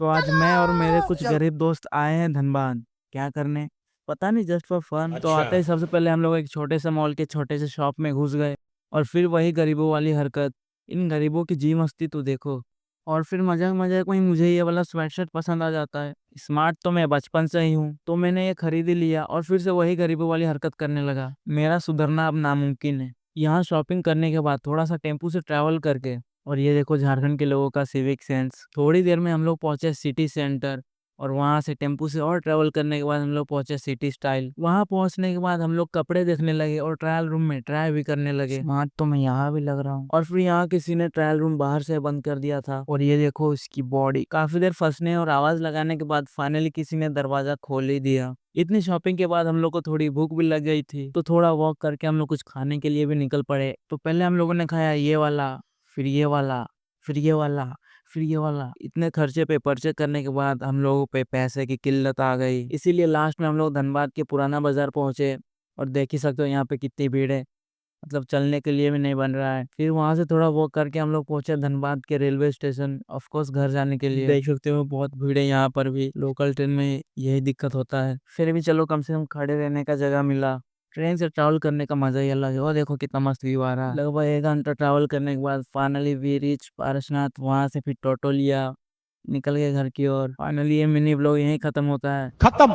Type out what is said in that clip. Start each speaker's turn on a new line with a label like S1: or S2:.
S1: तो आज मैं और मेरे कुछ गरीब दोस्त आए हैं धनबाद। क्या करने पता नहीं, जस्ट फॉर फन। तो
S2: अच्छा।
S1: आते ही सबसे पहले हम लोग एक छोटे से मॉल के छोटे से शॉप में घुस गए। और फिर वही गरीबों वाली हरकत, इन गरीबों की जी मस्ती तो देखो। और फिर मजाक मजाक में मुझे ये वाला स्वेटशर्ट पसंद आ जाता है। स्मार्ट तो मैं बचपन से ही हूँ, तो मैंने ये खरीद ही लिया और फिर से वही गरीबों वाली हरकत करने लगा। मेरा सुधरना अब नामुमकिन है। यहाँ शॉपिंग करने के बाद थोड़ा सा टेम्पू से ट्रैवल करके, और ये देखो झारखंड के लोगों का सिविक सेंस, थोड़ी देर में हम लोग पहुंचे सिटी सेंटर। और वहां से टेम्पू से और ट्रैवल करने के बाद हम लोग पहुंचे सिटी स्टाइल। वहां पहुंचने के बाद हम लोग कपड़े देखने लगे और ट्रायल रूम में ट्राई भी करने लगे। स्मार्ट तो मैं यहाँ भी लग रहा हूँ। और फिर यहाँ किसी ने ट्रायल रूम बाहर से बंद कर दिया था, और ये देखो इसकी बॉडी। काफी देर फंसने और आवाज लगाने के बाद फाइनली किसी ने दरवाजा खोल ही दिया। इतनी शॉपिंग के बाद हम लोग को थोड़ी भूख भी लग गई थी, तो थोड़ा वॉक करके हम लोग कुछ खाने के लिए भी निकल पड़े। तो पहले हम लोगों ने खाया ये वाला, फिर ये वाला, फिर ये वाला, फिर ये वाला। इतने खर्चे पे परचेज करने के बाद हम लोगों पे पैसे की किल्लत आ गई, इसीलिए लास्ट में हम लोग धनबाद के पुराना बाजार पहुंचे। और देख ही सकते हो यहाँ पे कितनी भीड़ है, मतलब चलने के लिए भी नहीं बन रहा है। फिर वहां से थोड़ा वॉक करके हम लोग पहुंचे धनबाद के रेलवे स्टेशन, ऑफ कोर्स घर जाने के लिए। देख सकते हो बहुत भीड़ है यहाँ पर भी, लोकल ट्रेन में यही दिक्कत होता है। फिर भी चलो, कम से कम खड़े रहने का जगह मिला। ट्रेन से ट्रैवल करने का मजा ही अलग है। और देखो कितना मस्त व्यू आ रहा है। लगभग 1 घंटा ट्रैवल करने के बाद फाइनली वी रीच पारसनाथ। वहां से फिर टोटो लिया, निकल गए घर की ओर। फाइनली ये मिनी ब्लॉग यहीं खत्म होता है।
S2: खत्म।